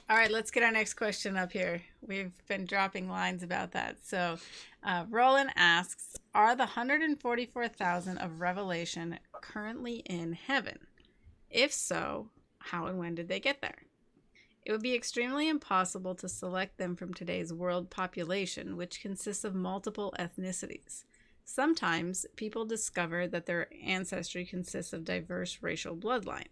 All right, let's get our next question up here. We've been dropping lines about that. So, Roland asks, are the 144,000 of Revelation currently in heaven? If so, how and when did they get there? It would be extremely impossible to select them from today's world population, which consists of multiple ethnicities. Sometimes people discover that their ancestry consists of diverse racial bloodline.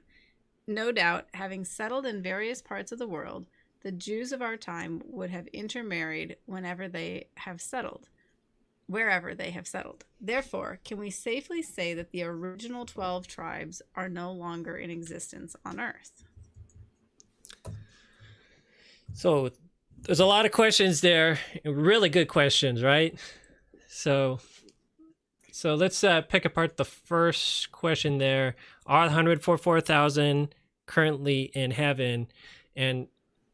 No doubt, having settled in various parts of the world, the Jews of our time would have intermarried wherever they have settled. Therefore, can we safely say that the original 12 tribes are no longer in existence on Earth? So there's a lot of questions there, really good questions, right? So let's pick apart the first question there. Are 144,000 currently in heaven? And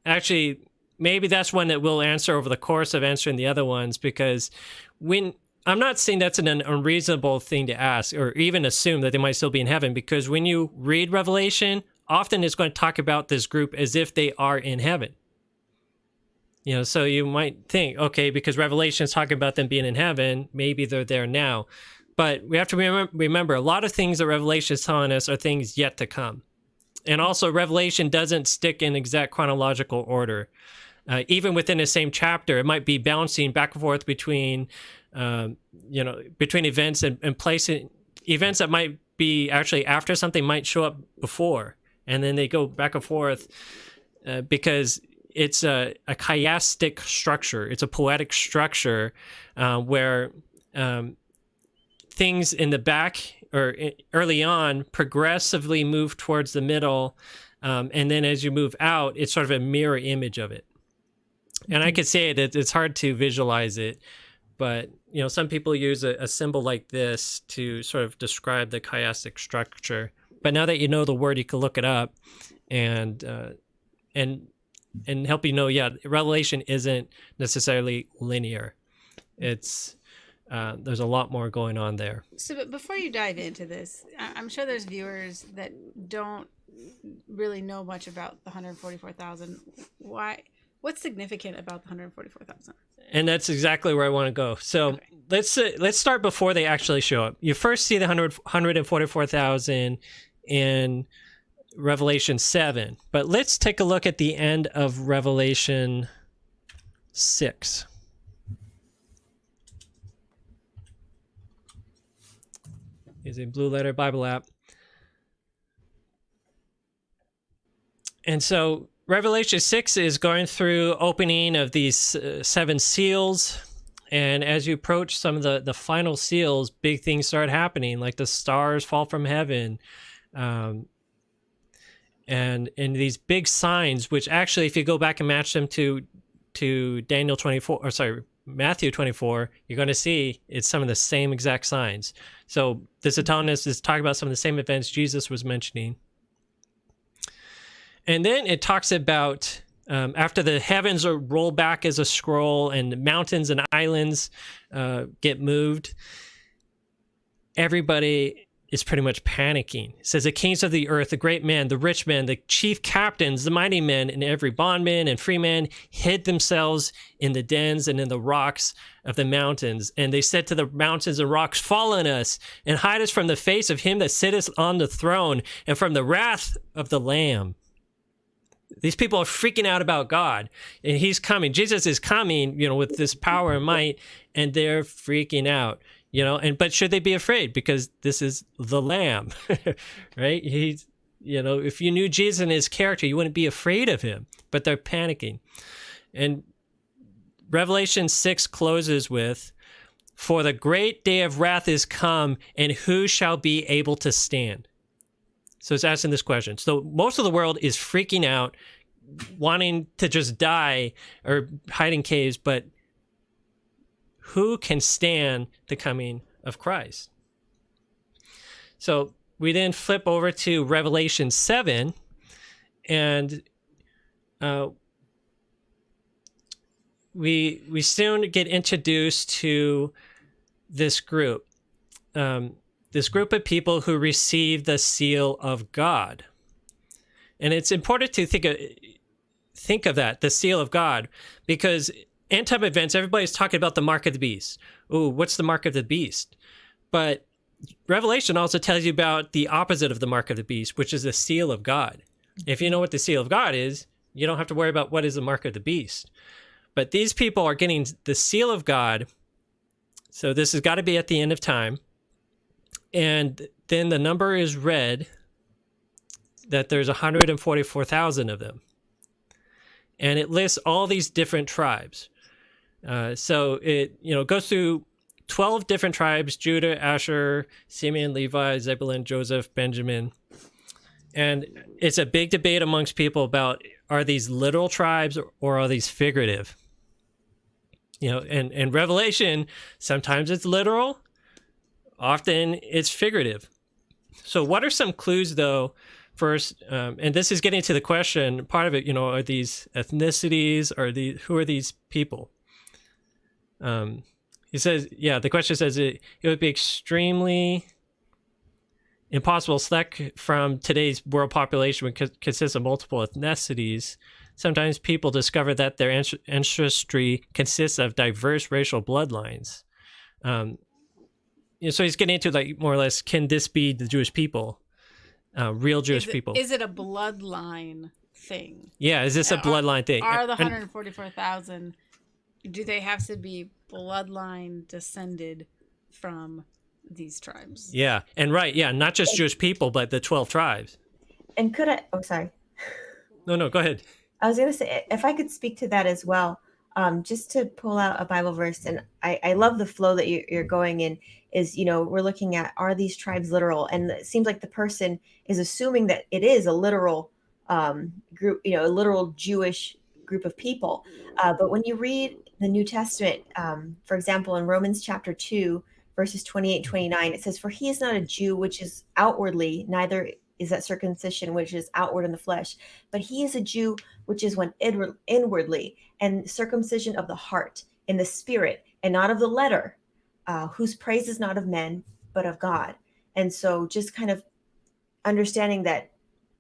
actually, maybe that's one that we'll answer over the course of answering the other ones, because I'm not saying that's an unreasonable thing to ask or even assume that they might still be in heaven, because when you read Revelation, often it's going to talk about this group as if they are in heaven. So you might think, okay, because Revelation is talking about them being in heaven, maybe they're there now. But we have to remember a lot of things that Revelation is telling us are things yet to come. And also, Revelation doesn't stick in exact chronological order. Even within the same chapter, it might be bouncing back and forth between events and placing events that might be actually after something might show up before. And then they go back and forth because it's a chiastic structure. It's a poetic structure where things in the back or early on progressively move towards the middle. And then as you move out, it's sort of a mirror image of it. And I could say that it's hard to visualize it, but some people use a symbol like this to sort of describe the chiastic structure. But now that you know the word, you can look it up and help you know, Revelation isn't necessarily linear. It's there's a lot more going on there. So, but before you dive into this, I'm sure there's viewers that don't really know much about the 144,000. What's significant about the 144,000? And that's exactly where I want to go. So okay. Let's start before they actually show up. You first see the 144,000 in Revelation 7, but let's take a look at the end of Revelation 6. Is a Blue Letter Bible app. And so Revelation 6 is going through opening of these 7 seals. And as you approach some of the final seals, big things start happening, like the stars fall from heaven. And these big signs, which actually, if you go back and match them to Matthew 24, you're going to see it's some of the same exact signs. So this is telling us, is talking about some of the same events Jesus was mentioning. And then it talks about after the heavens are rolled back as a scroll and the mountains and islands get moved, everybody is pretty much panicking. It says the kings of the earth, the great men, the rich men, the chief captains, the mighty men, and every bondman and freeman hid themselves in the dens and in the rocks of the mountains. And they said to the mountains and rocks, fall on us and hide us from the face of him that sitteth on the throne and from the wrath of the Lamb. These people are freaking out about God, and he's coming. Jesus is coming, with this power and might, and they're freaking out. But should they be afraid? Because this is the Lamb, right? He's, if you knew Jesus and his character, you wouldn't be afraid of him, but they're panicking. And Revelation 6 closes with, for the great day of wrath is come, and who shall be able to stand? So it's asking this question. So most of the world is freaking out, wanting to just die or hide in caves, but who can stand the coming of Christ? So we then flip over to Revelation 7, and we soon get introduced to this group of people who receive the seal of God. And it's important to think of, think of that, the seal of God, because end time events, everybody's talking about the mark of the beast. Ooh, what's the mark of the beast? But Revelation also tells you about the opposite of the mark of the beast, which is the seal of God. If you know what the seal of God is, you don't have to worry about what is the mark of the beast. But these people are getting the seal of God. So this has got to be at the end of time. And then the number is read that there's 144,000 of them. And it lists all these different tribes. So it goes through 12 different tribes: Judah, Asher, Simeon, Levi, Zebulun, Joseph, Benjamin. And it's a big debate amongst people about, are these literal tribes or are these figurative? And Revelation, sometimes it's literal, often it's figurative. So what are some clues, though? First, and this is getting to the question, part of it, are these ethnicities, who are these people? He says, the question says it would be extremely impossible to select from today's world population, which consists of multiple ethnicities. Sometimes people discover that their ancestry consists of diverse racial bloodlines. So he's getting into, like, more or less, can this be the Jewish people? Real Jewish people. Is it a bloodline thing? Yeah, is this a bloodline thing? Are the 144,000, do they have to be bloodline descended from these tribes? Yeah, and not just Jewish people, but the 12 tribes. And could I, sorry. No, go ahead. I was going to say, if I could speak to that as well, just to pull out a Bible verse, and I love the flow that you're going in, is, we're looking at, are these tribes literal? And it seems like the person is assuming that it is a literal group, a literal Jewish group of people. But when you read the New Testament, for example, in Romans chapter 2, verses 28 and 29, it says, "For he is not a Jew which is outwardly, neither is that circumcision which is outward in the flesh, but he is a Jew which is one inwardly, and circumcision of the heart, in the spirit, and not of the letter, whose praise is not of men, but of God." And so just kind of understanding that,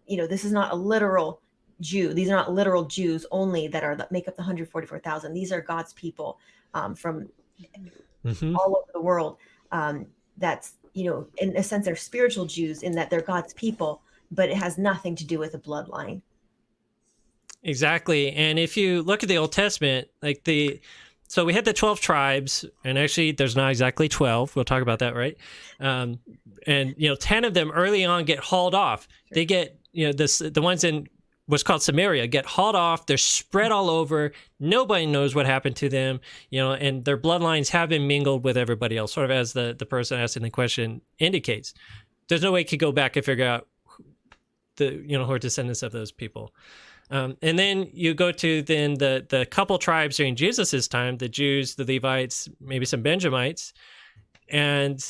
this is not a literal Jew. These are not literal Jews only that make up the 144,000. These are God's people from all over the world. That's, in a sense, they're spiritual Jews in that they're God's people, but it has nothing to do with a bloodline. Exactly. And if you look at the Old Testament, so we had the 12 tribes, and actually there's not exactly 12. We'll talk about that, right? And 10 of them early on get hauled off. They get, the ones in what's called Samaria get hauled off. They're spread all over. Nobody knows what happened to them, and their bloodlines have been mingled with everybody else, sort of as the person asking the question indicates. There's no way you could go back and figure out who are descendants of those people. And then you go to the couple tribes during Jesus's time, the Jews, the Levites, maybe some Benjamites, and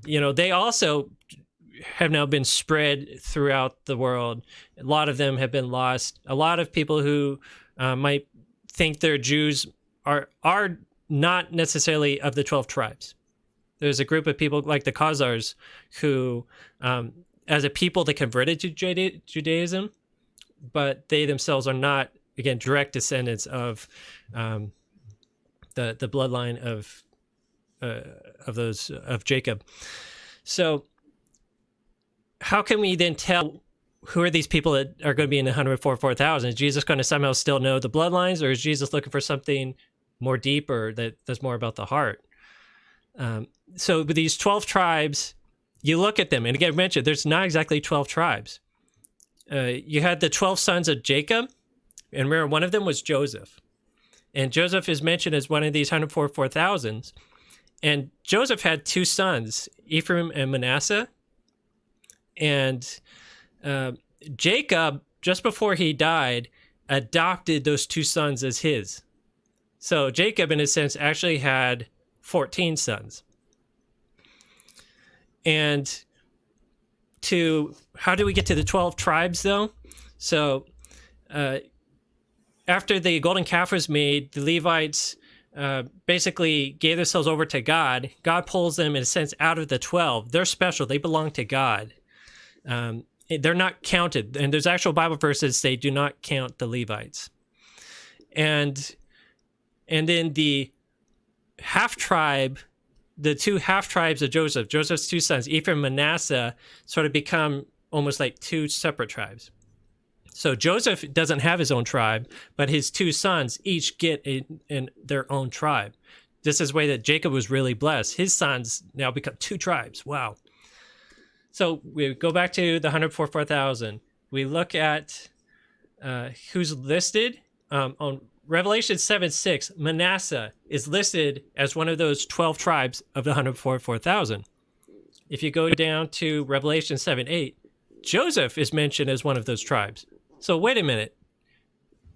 they also have now been spread throughout the world. A lot of them have been lost. A lot of people who might think they're Jews are not necessarily of the 12 tribes. There's a group of people like the Khazars who, as a people, they converted to Judaism, but they themselves are not, again, direct descendants of the bloodline of Jacob. So how can we then tell who are these people that are going to be in the 144,000? Is Jesus going to somehow still know the bloodlines, or is Jesus looking for something more deeper that's more about the heart? So with these 12 tribes, you look at them, and again, I mentioned there's not exactly 12 tribes. You had the 12 sons of Jacob, and remember, one of them was Joseph. And Joseph is mentioned as one of these 144,000. And Joseph had two sons, Ephraim and Manasseh. And Jacob, just before he died, adopted those two sons as his. So Jacob, in a sense, actually had 14 sons. And how do we get to the 12 tribes, though? So after the golden calf was made, the Levites basically gave themselves over to God. God pulls them, in a sense, out of the 12. They're special. They belong to God. They're not counted. And there's actual Bible verses that say do not count the Levites. and then the half tribe, the two half tribes of Joseph's two sons, Ephraim and Manasseh, sort of become almost like two separate tribes. So Joseph doesn't have his own tribe, but his two sons each get their own tribe. This is the way that Jacob was really blessed. His sons now become two tribes. Wow. So we go back to the 144,000. We look at who's listed on Revelation 7:6. Manasseh is listed as one of those 12 tribes of the 144,000. If you go down to Revelation 7:8, Joseph is mentioned as one of those tribes. So wait a minute.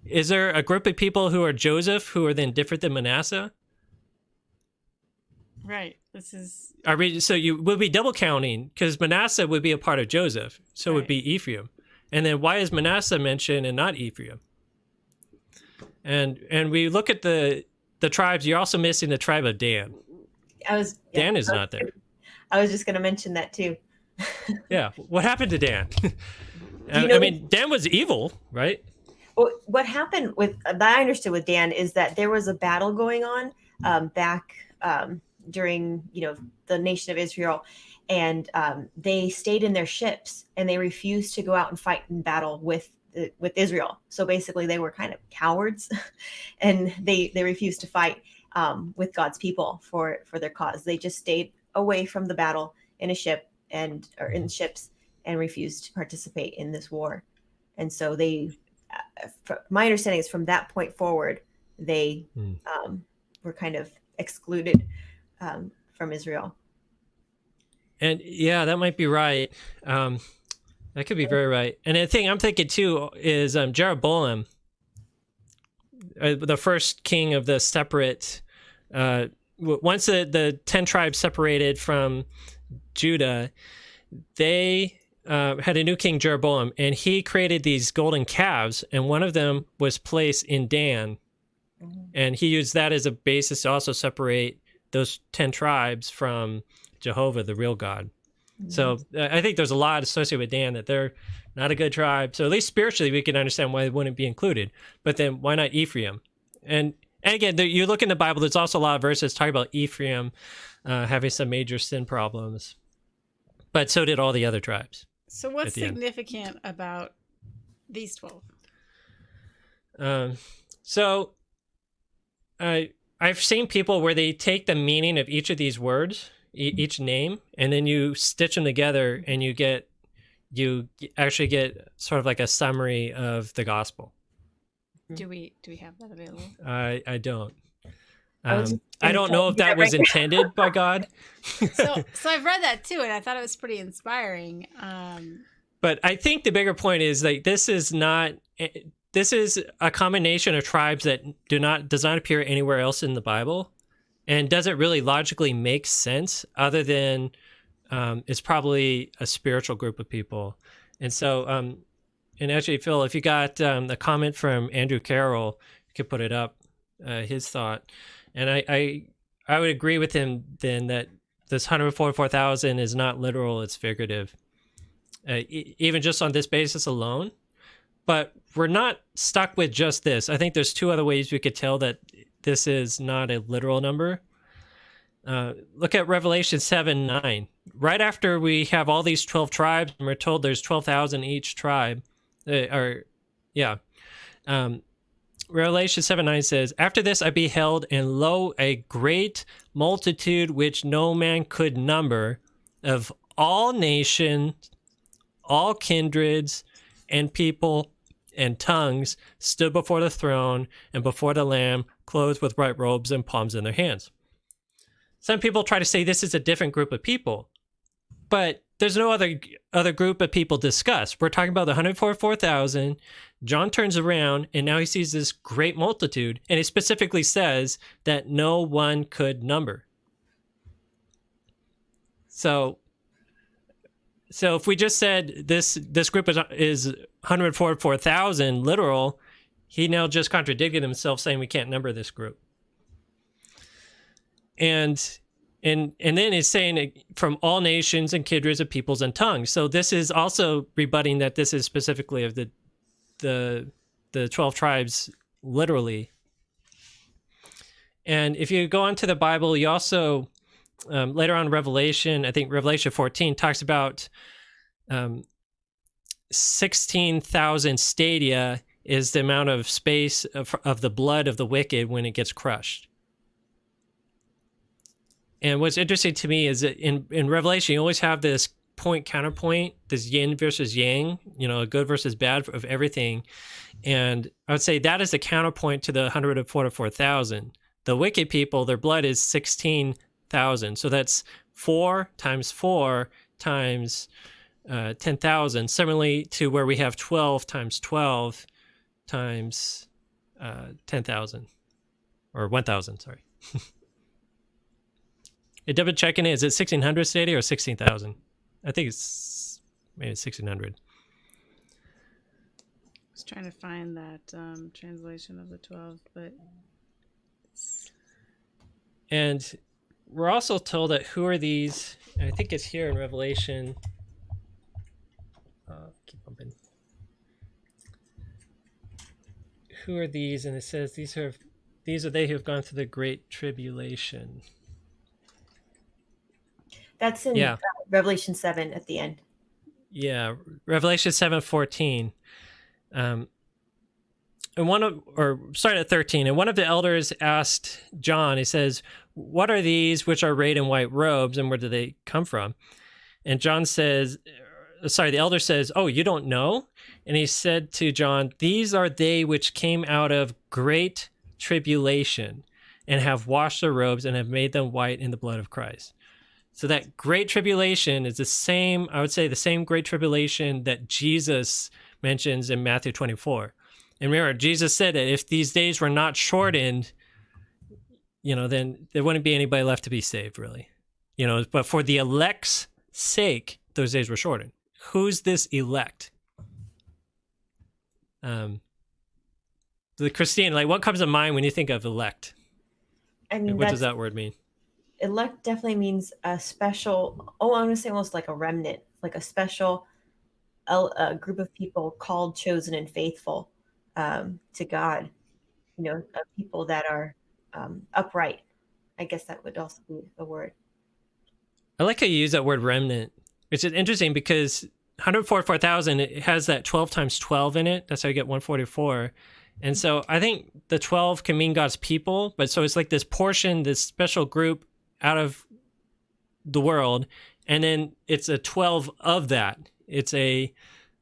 Is there a group of people who are Joseph who are then different than Manasseh? Right. This is. So you would be double counting because Manasseh would be a part of Joseph. So it would be Ephraim. And then why is Manasseh mentioned and not Ephraim? And we look at the tribes. You're also missing the tribe of Dan. Dan is not there. I was just going to mention that too. Yeah. What happened to Dan? I mean, Dan was evil, right? Well, what happened that I understood with Dan is that there was a battle going on back during, the nation of Israel, and they stayed in their ships and they refused to go out and fight in battle with Israel. So basically, they were kind of cowards, and they refused to fight with God's people for their cause. They just stayed away from the battle in a ship or in ships and refused to participate in this war. And so my understanding is from that point forward, they were kind of excluded from Israel. And yeah, that might be right. That could be very right. And the thing I'm thinking too is Jeroboam, the first king of the separate, once the 10 tribes separated from Judah, they had a new king, Jeroboam, and he created these golden calves, and one of them was placed in Dan. And he used that as a basis to also separate those 10 tribes from Jehovah, the real God. So I think there's a lot associated with Dan, that they're not a good tribe. So at least spiritually, we can understand why they wouldn't be included. But then why not Ephraim? And again, you look in the Bible, there's also a lot of verses talking about Ephraim having some major sin problems. But so did all the other tribes. So what's significant about these 12? I've seen people where they take the meaning of each of these words, each name, and then you stitch them together, and you actually get sort of like a summary of the gospel. Do we have that available? I don't. I don't know if that was intended by God. So I've read that too, and I thought it was pretty inspiring. But I think the bigger point is like this is a combination of tribes that does not appear anywhere else in the Bible, and doesn't really logically make sense other than it's probably a spiritual group of people. And so, and actually, Phil, if you got a comment from Andrew Carroll, you could put it up, his thought. And I would agree with him then that this 144,000 is not literal, it's figurative. Even just on this basis alone. But we're not stuck with just this. I think there's two other ways we could tell that this is not a literal number. Look at Revelation 7:9. Right after we have all these 12 tribes, and we're told there's 12,000 each tribe. Revelation 7:9 says, "After this I beheld, and lo, a great multitude which no man could number, of all nations, all kindreds, and people, and tongues, stood before the throne and before the Lamb, clothed with white robes and palms in their hands." Some people try to say this is a different group of people, but there's no other group of people discussed. We're talking about the 144,000. John turns around, and now he sees this great multitude, and it specifically says that no one could number. So if we just said this group is 144,000 literal, he now just contradicted himself, saying we can't number this group. And then it's saying from all nations and kindreds of peoples and tongues. So this is also rebutting that this is specifically of the 12 tribes literally. And if you go onto the Bible, you also, later on in Revelation, I think Revelation 14 talks about 16,000 stadia is the amount of space of the blood of the wicked when it gets crushed. And what's interesting to me is that in Revelation, you always have this point counterpoint, this yin versus yang, good versus bad of everything. And I would say that is the counterpoint to the 144,000. The wicked people, their blood is 16,000. So that's 4 times 4 times 10,000. Similarly to where we have 12 times 12 times 10,000 or 1,000, sorry. Double checking it. Is it 1,600 stadia or 16,000? I think it's maybe 1,600. I was trying to find that translation of the 12, but. And we're also told that who are these? I think it's here in Revelation. Keep bumping. Who are these? And it says these are they who have gone through the great tribulation. That's in Revelation 7 at the end. Yeah, Revelation 7:14. And starting at 13, and one of the elders asked John, he says, "What are these which are arrayed in white robes, and where do they come from?" And John says, the elder says, "Oh, you don't know?" And he said to John, "These are they which came out of great tribulation and have washed their robes and have made them white in the blood of Christ." So that great tribulation is the same great tribulation that Jesus mentions in Matthew 24. And remember, Jesus said that if these days were not shortened, then there wouldn't be anybody left to be saved, really. But for the elect's sake, those days were shortened. Who's this elect? Christine, what comes to mind when you think of elect? I mean, what does that word mean? Elect definitely means a special, I'm going to say almost like a remnant, like a special group of people called, chosen, and faithful to God, people that are upright. I guess that would also be a word. I like how you use that word remnant, which is interesting because 144,000, it has that 12 times 12 in it. That's how you get 144. And so I think the 12 can mean God's people, but so it's like this portion, this special group out of the world, and then it's a 12 of that. It's a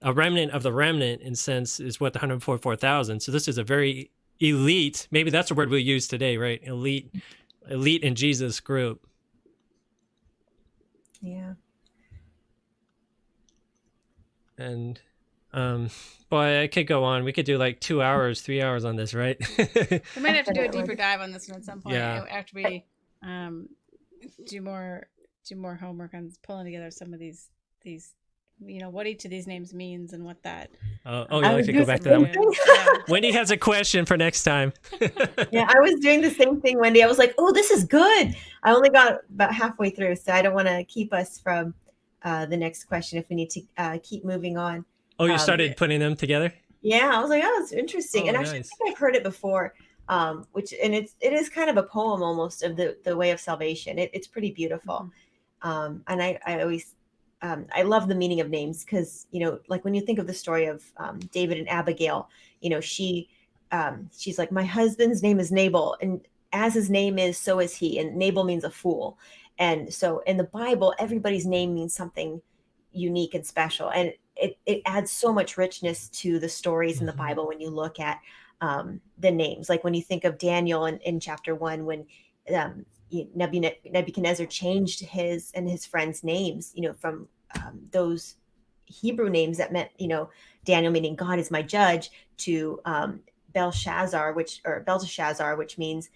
remnant of the remnant, in sense, is what the 144,000. So this is a very elite, maybe that's the word we use today, right? Elite in Jesus group. Yeah. And boy, I could go on. We could do 2 hours, 3 hours on this, right? We might have to do a deeper dive on this one at some point. Yeah. After we do more homework on pulling together some of these what each of these names means and what that. You like to go back to that one? Yeah. Wendy has a question for next time. Yeah, I was doing the same thing, Wendy. I was like, "Oh, this is good." I only got about halfway through, so I don't want to keep us from the next question if we need to keep moving on. Oh, you started putting them together? Yeah, I was like, "Oh, it's interesting." And actually, nice. I think I've heard it before. It is kind of a poem almost of the way of salvation. It's pretty beautiful. Mm-hmm. And I always I love the meaning of names because like when you think of the story of David and Abigail, she's like, my husband's name is Nabal, and as his name is, so is he. And Nabal means a fool. And so in the Bible, everybody's name means something unique and special, and it adds so much richness to the stories in the Bible when you look at the names. Like when you think of Daniel in chapter 1, when Nebuchadnezzar changed his and his friends' names, from those Hebrew names that meant, Daniel meaning God is my judge, to Belteshazzar, which means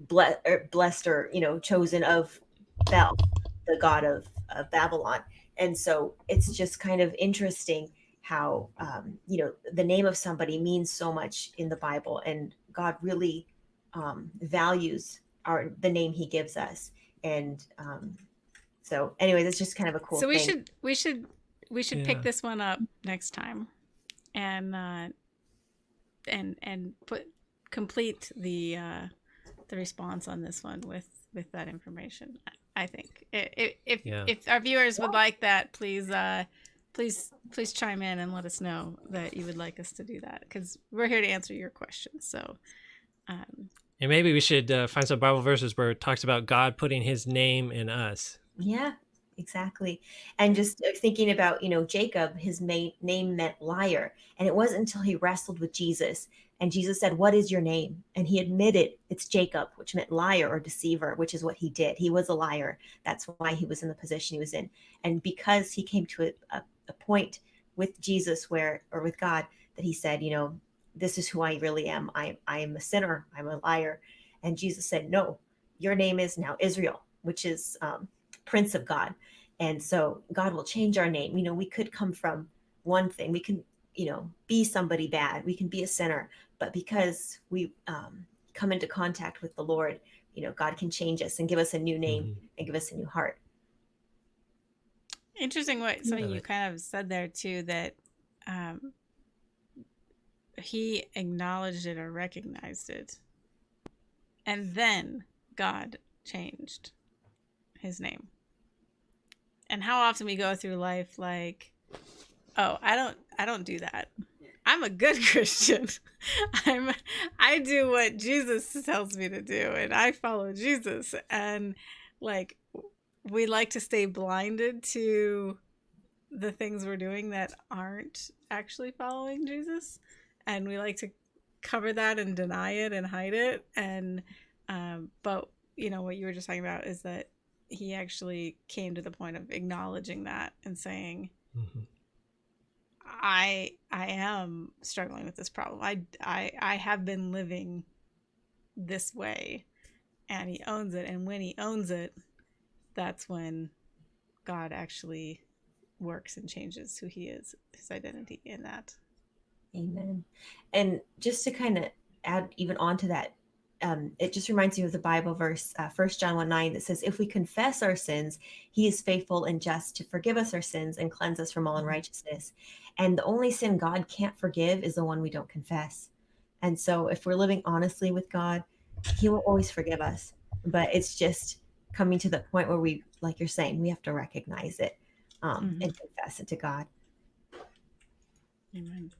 blessed or chosen of Bel, the god of Babylon. And so it's just kind of interesting how the name of somebody means so much in the Bible, and God really values the name he gives us. And so anyway, that's just kind of a cool thing. So we should pick this one up next time, and and complete the response on this one with that information. I think if our viewers would like that, please chime in and let us know that you would like us to do that, because we're here to answer your questions. So and maybe we should find some Bible verses where it talks about God putting his name in us. Yeah, exactly. And just thinking about, Jacob, his name meant liar. And it wasn't until he wrestled with Jesus and Jesus said, "What is your name?" And he admitted it's Jacob, which meant liar or deceiver, which is what he did. He was a liar. That's why he was in the position he was in. And because he came to a point with Jesus or with God, that he said, this is who I really am. I am a sinner. I'm a liar. And Jesus said, "No, your name is now Israel," which is Prince of God. And so God will change our name. We could come from one thing. We can, be somebody bad. We can be a sinner. But because we come into contact with the Lord, God can change us and give us a new name and give us a new heart. Interesting what something you kind of said there too, that he acknowledged it or recognized it, and then God changed his name. And how often we go through life like, oh, I don't do that. I'm a good Christian. I do what Jesus tells me to do, and I follow Jesus. And like, we like to stay blinded to the things we're doing that aren't actually following Jesus, and we like to cover that and deny it and hide it. And but what you were just talking about is that he actually came to the point of acknowledging that and saying, I am struggling with this problem. I have been living this way, and he owns it. And when he owns it, that's when God actually works and changes who he is, his identity in that. Amen. And just to kind of add even on to that, it just reminds me of the Bible verse, 1 John 1:9, that says, "If we confess our sins, he is faithful and just to forgive us our sins and cleanse us from all unrighteousness." And the only sin God can't forgive is the one we don't confess. And so if we're living honestly with God, he will always forgive us. But it's just coming to the point where we, like you're saying, we have to recognize it and confess it to God. Amen.